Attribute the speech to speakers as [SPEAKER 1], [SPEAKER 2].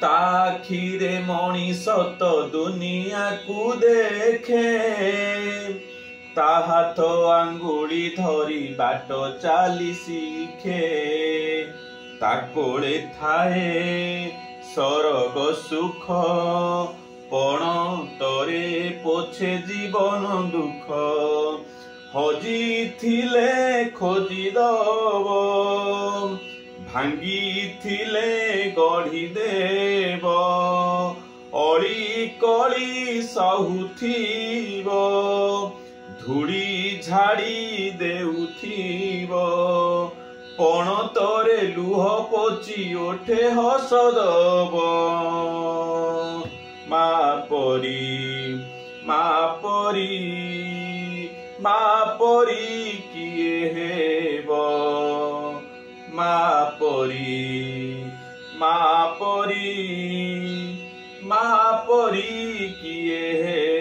[SPEAKER 1] ताखिरे मणिष तो दुनिया को देखे ता हाथ आंगुली धरी बाट चाली शिखे ता कोले थाए सरग सुख पण तरे पोछे जीवन दुख हजी थिले खोजी दब भांगी थिले गढ़ी देव अली कली सहुथिब धूड़ी झाड़ी देउथिब पण तरे लुह पोची ओठे हस दब माँ परी किए हेब माँ परी किए हे